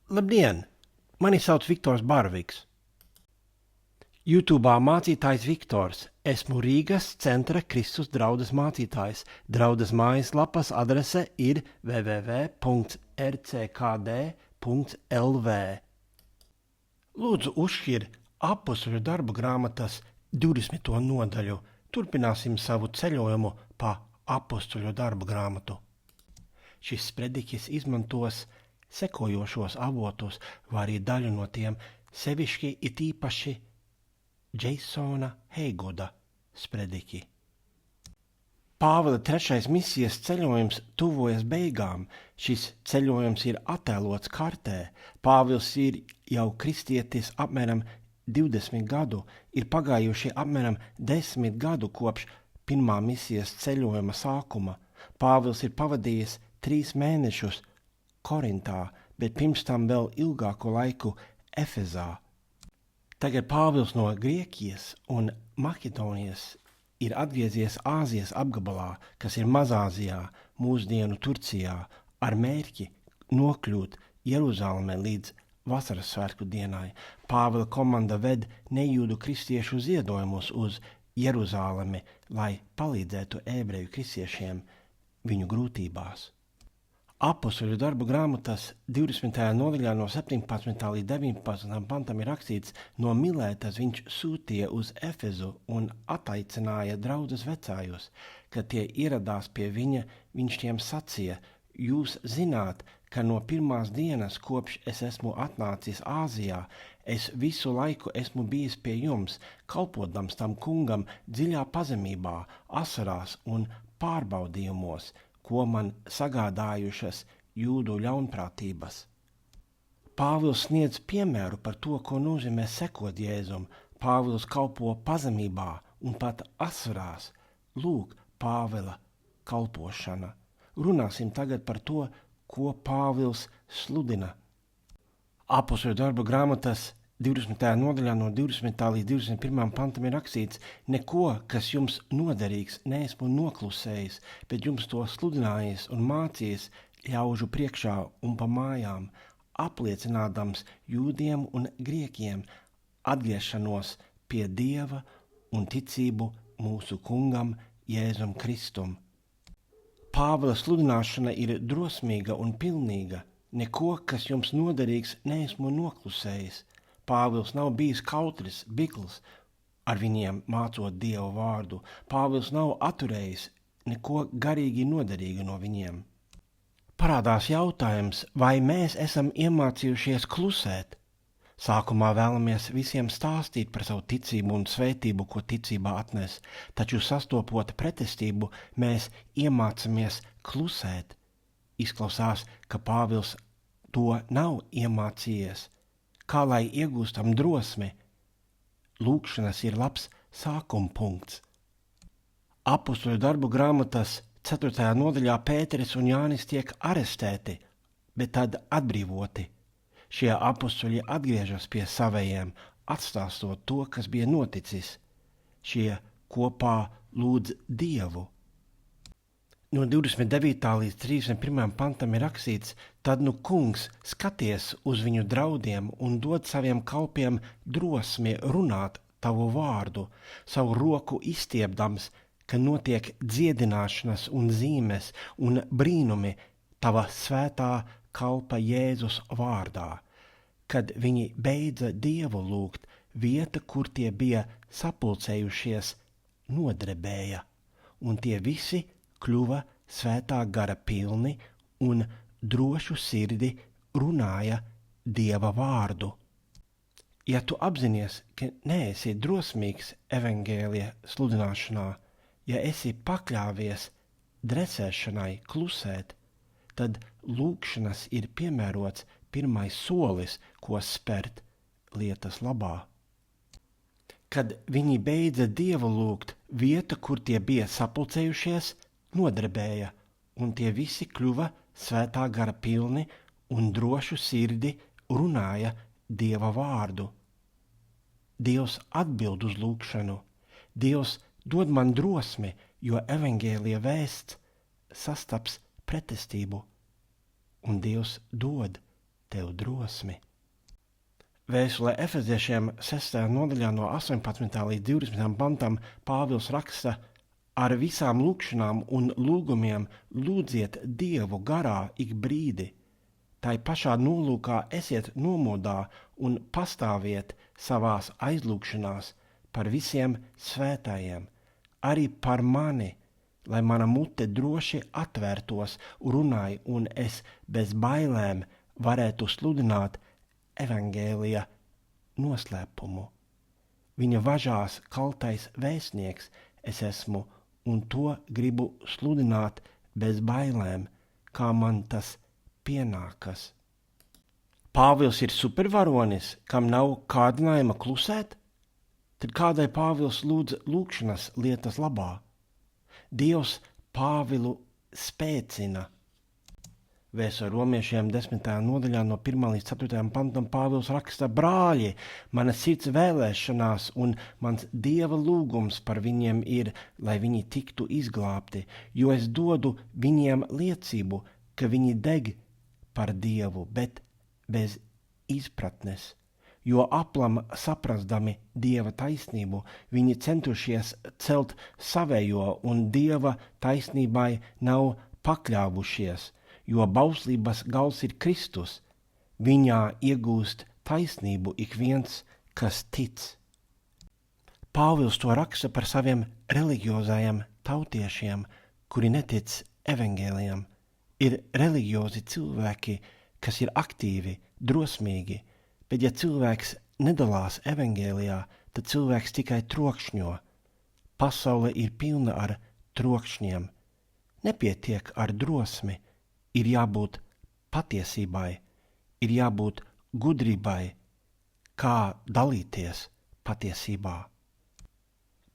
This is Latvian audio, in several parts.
Labdien! Mani sauc Viktors Barviks. YouTube'ā mācītājs Viktors. Esmu Rīgas centra Kristus draudzes mācītājs. Draudzes mājaslapas adrese ir www.rckd.lv. Lūdzu uzšķir Apostoļu darbu grāmatas 20. nodaļu. Turpināsim savu ceļojumu pa Apostoļu darbu grāmatu. Šis sprediķis izmantos sekojošos avotus, vai arī daļu no tiem, sevišķi it īpaši Jasona Heigoda sprediķi. Pāvila 3. misijas ceļojums tuvojas beigām. Šis ceļojums ir attēlots kartē. Pāvils ir jau kristietis apmēram 20 gadu, ir pagājuši apmēram 10 gadu kopš pirmā misijas ceļojuma sākuma. Pāvils ir pavadījis 3 mēnešus Korintā, bet pirms tam vēl ilgāku laiku Efezā. Tagad Pāvils no Grieķijas un Makedonijas ir atgriezies Āzijas apgabalā, kas ir Mazāzijā, mūsdienu Turcijā, ar mērķi nokļūt Jeruzalemē līdz vasaras svētku dienai. Pāvila komanda ved nejūdu kristiešu ziedojumus uz Jeruzalemi, lai palīdzētu ebreju kristiešiem viņu grūtībās. Apostoļu darbu grāmatas 20. nodaļā no 17. līdz 19. pantam ir rakstīts: no Milētas viņš sūtīja uz Efezu un ataicināja draudzes vecājos. Kad tie ieradās pie viņa, viņš tiem sacīja: jūs zināt, ka no pirmās dienas, kopš es esmu atnācis Āzijā, es visu laiku esmu bijis pie jums, kalpodams tam kungam dziļā pazemībā, asarās un pārbaudījumos, ko man sagādājušas jūdu ļaunprātības. Pāvils sniedz piemēru par to, ko nozīmē sekot Jēzum. Pāvils kalpo pazemībā un pat asarās. Lūk, Pāvila kalpošana. Runāsim tagad par to, ko Pāvils sludina. Apostoļu darbu grāmatas 20. nodaļā no 20. līdz 21. pantam ir rakstīts: neko, kas jums noderīgs, neesmu noklusējis, bet jums to sludinājis un mācījis ļaužu priekšā un pa mājām, apliecinādams jūdiem un grieķiem atgriešanos pie Dieva un ticību mūsu kungam Jēzum Kristum. Pāvila sludināšana ir drosmīga un pilnīga. Neko, kas jums noderīgs, neesmu noklusējis. Pāvils nav bijis kautris, bikls, ar viņiem mācot Dievu vārdu. Pāvils nav atturējis neko garīgi noderīgu no viņiem. Parādās jautājums, vai mēs esam iemācījušies klusēt? Sākumā vēlamies visiem stāstīt par savu ticību un svētību, ko ticībā atnes, taču sastopot pretestību, mēs iemācāmies klusēt. Izklausās, ka Pāvils to nav iemācījies. Kā lai iegūstam drosmi? Lūkšanas ir labs sākuma punkts. Apostoļu darbu grāmatas 4. nodaļā Pēteris un Jānis tiek arestēti, bet tad atbrīvoti. Šie apostoļi atgriežas pie savējiem, atstāstot to, kas bija noticis. Šie kopā lūdz Dievu. No 29. līdz 31. pantam ir rakstīts: tad nu kungs skaties uz viņu draudiem un dod saviem kalpiem drosmi runāt tavu vārdu, savu roku izstiepdams, ka notiek dziedināšanas un zīmes un brīnumi tava svētā kalpa Jēzus vārdā. Kad viņi beidza Dievu lūgt, vieta, kur tie bija sapulcējušies, nodrebēja, un tie visi kļuva svētā gara pilni un drošu sirdi runāja Dieva vārdu. Ja tu apzinies, ka neesi drosmīgs evangēlija sludināšanā, ja esi pakļāvies dresēšanai klusēt, tad lūkšanas ir piemērots pirmais solis, ko spērt lietas labā. Kad viņi beidza Dievu lūgt, vieta, kur tie bija sapulcējušies, nodrebēja, un tie visi kļuva svētā gara pilni un drošu sirdi runāja Dieva vārdu. Dievs atbild uz lūkšanu. Dievs dod man drosmi, jo evangēlija vēsts sastaps pretestību, un Dievs dod tev drosmi. Vēstulē Efeziešiem 6. nodaļā no 18. līdz 20. pantam Pāvils raksta: ar visām lūgšanām un lūgumiem lūdziet Dievu garā ik brīdi. Tai pašā nolūkā esiet nomodā un pastāviet savās aizlūgšanās par visiem svētājiem, arī par mani, lai mana mute droši atvērtos runai un es bez bailēm varētu sludināt evangēlija noslēpumu. Viņa važās kaltais vēstnieks es esmu, un to gribu sludināt bez bailēm, kā man tas pienākas. Pāvils ir supervaronis, kam nav kārdinājuma klusēt? Tad kādai Pāvils lūdz lūgšanas lietas labā? Dievs Pāvilu spēcina. Vēstulē romiešiem 10. nodaļā no 1. līdz 4. pantam Pāvils raksta: brāļi, mana sirds vēlēšanās un mans Dieva lūgums par viņiem ir, lai viņi tiktu izglābti, jo es dodu viņiem liecību, ka viņi deg par Dievu, bet bez izpratnes, jo aplam saprastami Dieva taisnību, viņi centušies celt savējo un Dieva taisnībai nav pakļāvušies, jo bauslības gals ir Kristus. Viņā iegūst taisnību ik viens, kas tic. Pāvils to raksta par saviem reliģiozajiem tautiešiem, kuri netic evangēlijam. Ir reliģiozi cilvēki, kas ir aktīvi, drosmīgi, bet ja cilvēks nedalās evangēlijā, tad cilvēks tikai trokšņo. Pasaule ir pilna ar trokšņiem. Nepietiek ar drosmi, ir jābūt patiesībai, ir jābūt gudrībai, kā dalīties patiesībā.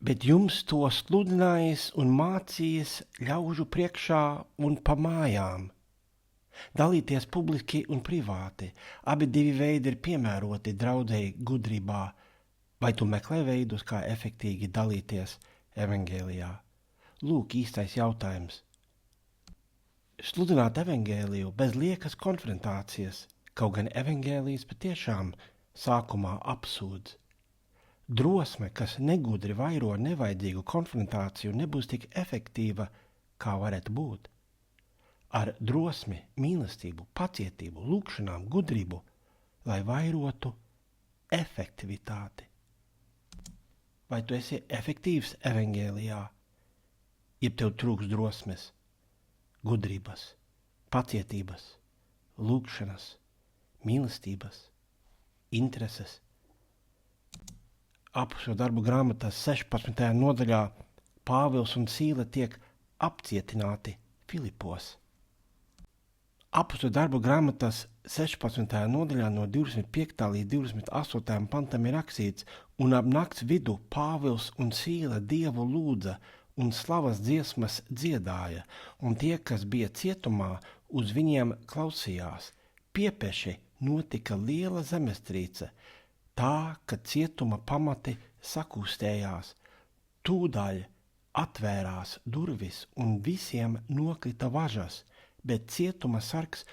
Bet jums to sludinājis un mācījis ļaužu priekšā un pa mājām. Dalīties publiski un privāti, abi divi veidi ir piemēroti draudzēji gudrībā. Vai tu meklē veidus, kā efektīgi dalīties evangēlijā? Lūk, īstais jautājums. Sludināt evangēliju bez liekas konfrontācijas, kaut gan evangēlijs patiešām sākumā apsūdz. Drosme, kas negudri vairo nevajadzīgu konfrontāciju, nebūs tik efektīva, kā varētu būt. Ar drosmi, mīlestību, pacietību, lūgšanām, gudrību, lai vairotu efektivitāti. Vai tu esi efektīvs evangēlijā, jeb tev trūks drosmes, gudrības, pacietības, lūgšanas, mīlestības, intereses? Apostļu darbu grāmatās 16. nodaļā Pāvils un Sīla tiek apcietināti Filipos. Apostļu darbu grāmatās 16. nodaļā no 25. līdz 28. pantam ir rakstīts: un ap nakts vidu Pāvils un Sīla Dievu lūdza un slavas dziesmas dziedāja, un tie, kas bija cietumā, uz viņiem klausījās. Piepeši notika liela zemestrīce, tā, ka cietuma pamati sakūstējās, tūdaļ atvērās durvis un visiem nokrita važas, bet cietuma sargs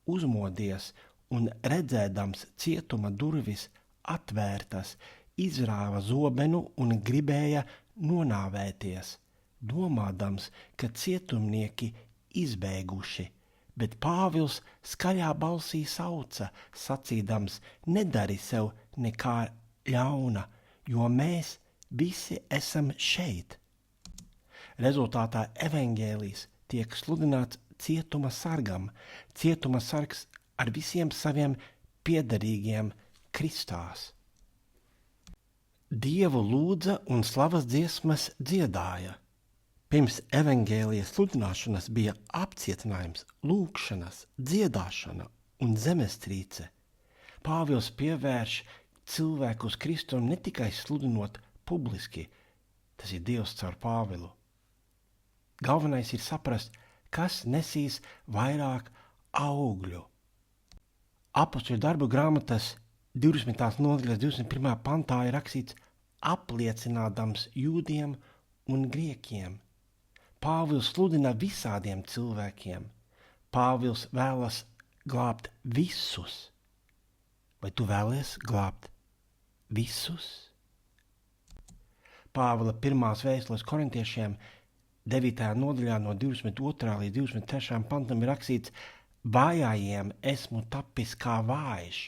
uzmodies un redzēdams cietuma durvis atvērtas, izrāva zobenu un gribēja nonāvēties, domādams, ka cietumnieki izbēguši. Bet Pāvils skaļā balsī sauca, sacīdams: nedari sev nekā ļauna, jo mēs visi esam šeit. Rezultātā evangēlijs tiek sludināts cietuma sargam. Cietuma sargs ar visiem saviem piederīgiem kristās. Dievu lūdza un slavas dziesmas dziedāja. Pirms evangēlija sludināšanas bija apcietinājums, lūgšanas, dziedāšana un zemestrīce. Pāvils pievērš cilvēku uz Kristu ne tikai sludinot publiski, tas ir Dievs caur Pāvilu. Galvenais ir saprast, kas nesīs vairāk augļu. Apostļu darbu grāmatas 20. nodaļas 21. pantā ir rakstīts: apliecinādams jūdiem un grieķiem. Pāvils sludina visādiem cilvēkiem. Pāvils vēlas glābt visus? Vai tu vēlies glābt visus? Pāvila pirmās vēstules korintiešiem 9. nodaļā no 22. līdz 23. pantam ir rakstīts: vājājiem esmu tapis kā vājš,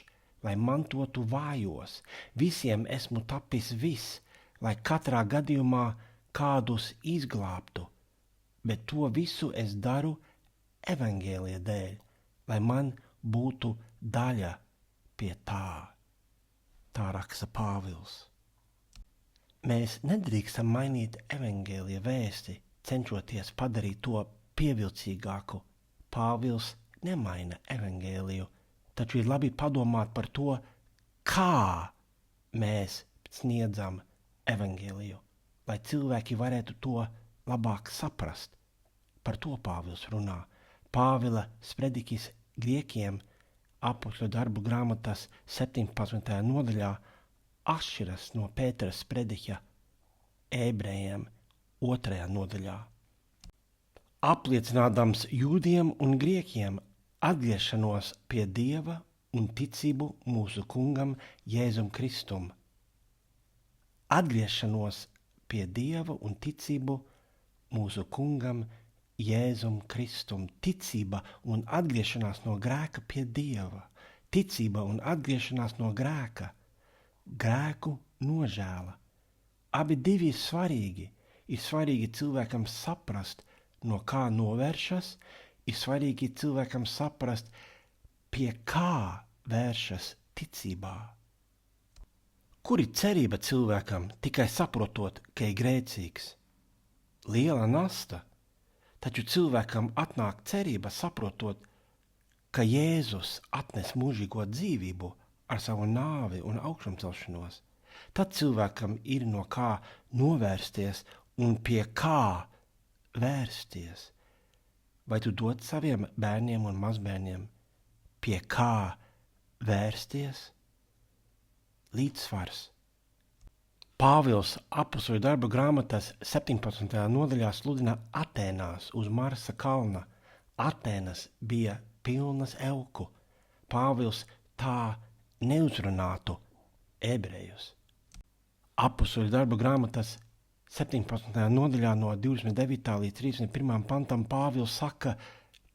lai mantotu vājos, visiem esmu tapis viss, lai katrā gadījumā kādus izglābtu, bet to visu es daru evaņģēlija dēļ, lai man būtu daļa pie tā. Tā raksta Pāvils. Mēs nedrīkstam mainīt evaņģēlija vēsti, cenšoties padarīt to pievilcīgāku. Pāvils nemaina evaņģēliju, taču ir labi padomāt par to, kā mēs sniedzam evaņģēliju, lai cilvēki varētu to labāk saprast. Par to Pāvils runā. Pāvila sprediķis griekiem Apostoļu darbu grāmatas 17. nodaļā atšķiras no Pētera sprediķa ebrejiem 2. nodaļā. Apliecinādams jūdiem un griekiem atgriešanos pie Dieva un ticību mūsu kungam Jēzum Kristum. Atgriešanos pie Dieva un ticību mūsu kungam Jēzum Kristum. Ticība un atgriešanās no grēka pie Dieva. Ticība un atgriešanās no grēka. Grēku nožēla. Abi divi ir svarīgi. Ir svarīgi cilvēkam saprast, no kā novēršas. Ir svarīgi cilvēkam saprast, pie kā vēršas ticībā. Kur ir cerība cilvēkam tikai saprotot, ka ir grēcīgs? Liela nasta. Taču cilvēkam atnāk cerība saprotot, ka Jēzus atnes mūžīgo dzīvību ar savu nāvi un augšumcelšanos. Tad cilvēkam ir no kā novērsties un pie kā vērsties. Vai tu dod saviem bērniem un mazbērniem pie kā vērsties? Līdzsvars. Pāvils Apostoļu darbu grāmatas 17. nodaļā sludina Atēnās uz Marsa kalna. Atēnas bija pilnas elku. Pāvils tā neuzrunātu ebrejus. Apostoļu darbu grāmatas 17. nodaļā no 29. līdz 31. pantam Pāvils saka: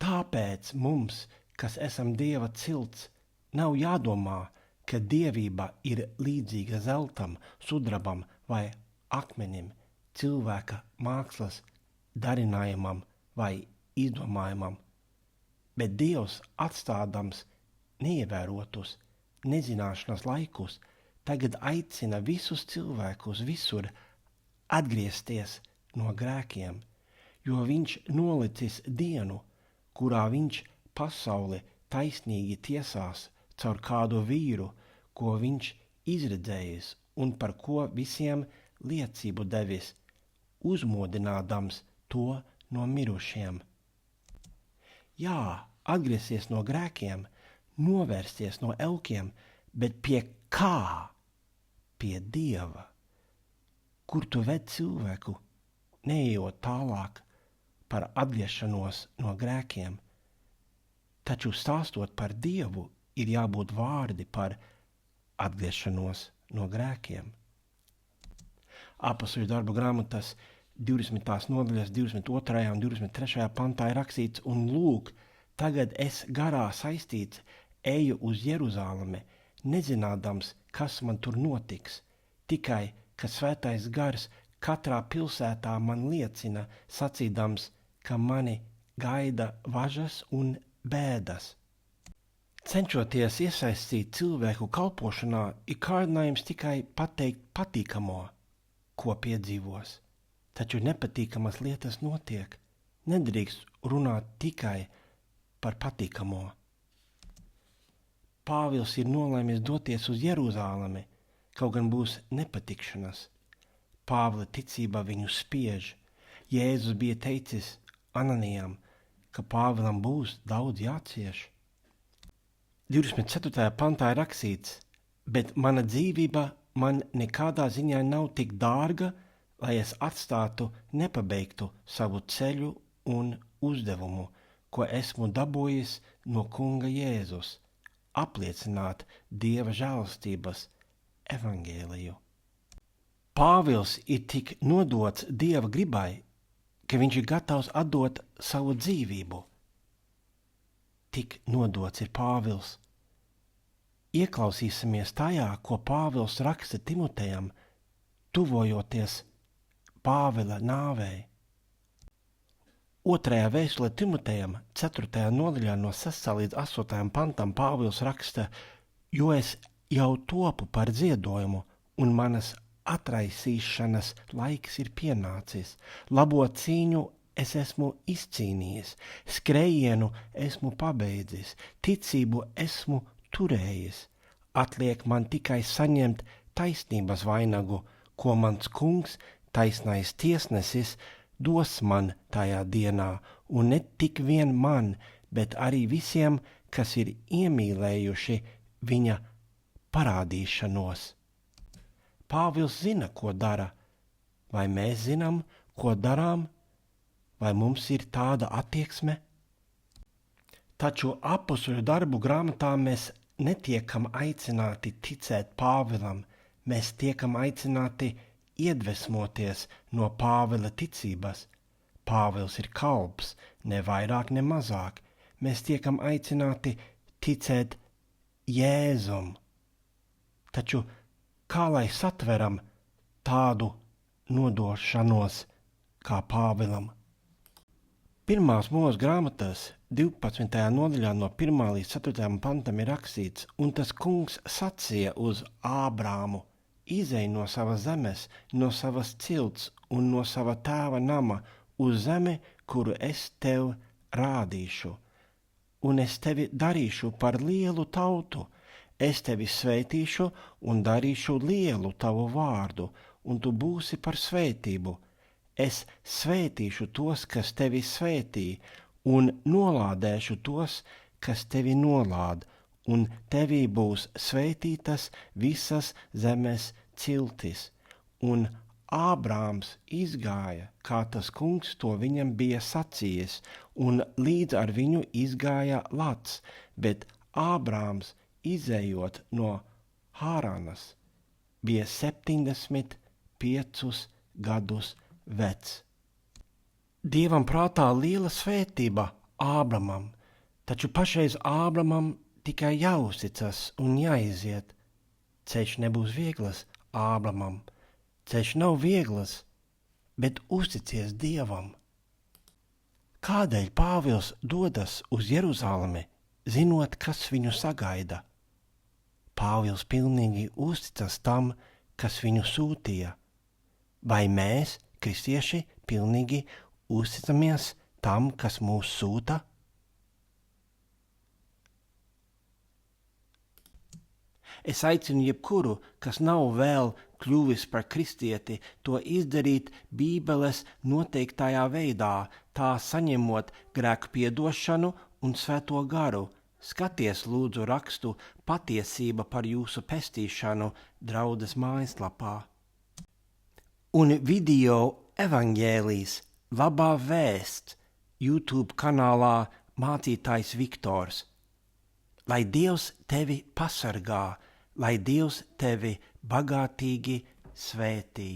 tāpēc mums, kas esam Dieva cilts, nav jādomā, ka dievība ir līdzīga zeltam, sudrabam vai akmenim, cilvēka mākslas darinājumam vai izdomājumam, bet Dievs atstādams neievērotus nezināšanas laikus tagad aicina visus cilvēkus visur atgriezties no grēkiem, jo viņš nolicis dienu, kurā viņš pasauli taisnīgi tiesās caur kādu vīru, ko viņš izredzējis un par ko visiem liecību devis, uzmodinādams to no mirušiem. Jā, atgriezties no grēkiem, novērsties no elkiem, bet pie kā? Pie Dieva. Kur tu ved cilvēku, neejot tālāk par atgriešanos no grēkiem, taču stāstot par Dievu, ir jābūt vārdi par atgriešanos no grēkiem. Apostoļu darbu grāmatas 20. nodaļas 22. un 23. pantā ir rakstīts: un lūk, tagad es garā saistīts eju uz Jeruzālemi, nezinādams, kas man tur notiks, tikai, ka svētais gars katrā pilsētā man liecina, sacīdams, ka mani gaida važas un bēdas. Cenšoties iesaistīt cilvēku kalpošanā, ir kārdinājums tikai pateikt patīkamo, ko piedzīvos. Taču nepatīkamas lietas notiek. Nedrīkst runāt tikai par patīkamo. Pāvils ir nolēmis doties uz Jeruzālemi, kaut gan būs nepatikšanas. Pāvila ticība viņu spiež. Jēzus bija teicis Ananijam, ka Pāvilam būs daudz jācieš. 24. pantā ir rakstīts: bet mana dzīvība man nekādā ziņā nav tik dārga, lai es atstātu nepabeigtu savu ceļu un uzdevumu, ko esmu dabūjis no Kunga Jēzus, apliecināt Dieva žēlastības evangēliju. Pāvils ir tik nodots Dieva gribai, ka viņš ir gatavs atdot savu dzīvību. Tik nodots ir Pāvils. Ieklausīsimies tajā, ko Pāvils raksta Timotejam, tuvojoties Pāvila nāvei. 2. vēstulē Timotejam, 4. nodaļā no 6. līdz 8. pantam Pāvils raksta, jo es jau topu par ziedojumu, un manas atraisīšanas laiks ir pienācis. Labo cīņu es esmu izcīnījis, skrējienu esmu pabeidzis, ticību esmu turējis. Atliek man tikai saņemt taisnības vainagu, ko mans kungs, taisnais tiesnesis, dos man tajā dienā, un ne tik vien man, bet arī visiem, kas ir iemīlējuši viņa parādīšanos. Pāvils zina, ko dara. Vai mēs zinām, ko darām? Vai mums ir tāda attieksme? Taču apostoļu darbu grāmatā mēs netiekam aicināti ticēt Pāvilam, mēs tiekam aicināti iedvesmoties no Pāvila ticības. Pāvils ir kalps, ne vairāk, ne mazāk. Mēs tiekam aicināti ticēt Jēzum. Taču kā lai satveram tādu nodošanos kā Pāvilam? 1. mūža grāmatas 12. nodaļā no 1. līdz 4. pantam ir rakstīts, un tas kungs sacīja uz Ābrāmu, izej no savas zemes, no savas cilts un no sava tēva nama uz zemi, kuru es tev rādīšu. Un es tevi darīšu par lielu tautu, es tevi svētīšu un darīšu lielu tavu vārdu, un tu būsi par svētību. Es svētīšu tos, kas tevi svētī, un nolādēšu tos, kas tevi nolād, un tevī būs svētītas visas zemes ciltis. Un Ābrāms izgāja, kā tas kungs to viņam bija sacījis, un līdz ar viņu izgāja Lats, bet Ābrāms, izējot no Hāranas, bija 75 gadus vecs. Dievam prātā liela svētība Ābramam, taču pašreiz Ābramam tikai jāuzticas un jāiziet. Ceļš nebūs viegls Ābramam, ceļš nav viegls, bet uzticies Dievam. Kādēļ Pāvils dodas uz Jeruzalemi, zinot, kas viņu sagaida? Pāvils pilnīgi uzticas tam, kas viņu sūtīja. Vai mēs, kristieši, pilnīgi uzticamies tam, kas mūs sūta? Es aicinu jebkuru, kas nav vēl kļuvis par kristieti, to izdarīt Bībeles noteiktajā veidā, tā saņemot grēku piedošanu un svēto garu. Skaties lūdzu rakstu Patiesība par jūsu pestīšanu draudzes mājaslapā. Un video evangēlijas Labā vēsts YouTube kanālā Mācītājs Viktors. Lai Dievs tevi pasargā, lai Dievs tevi bagātīgi svētī.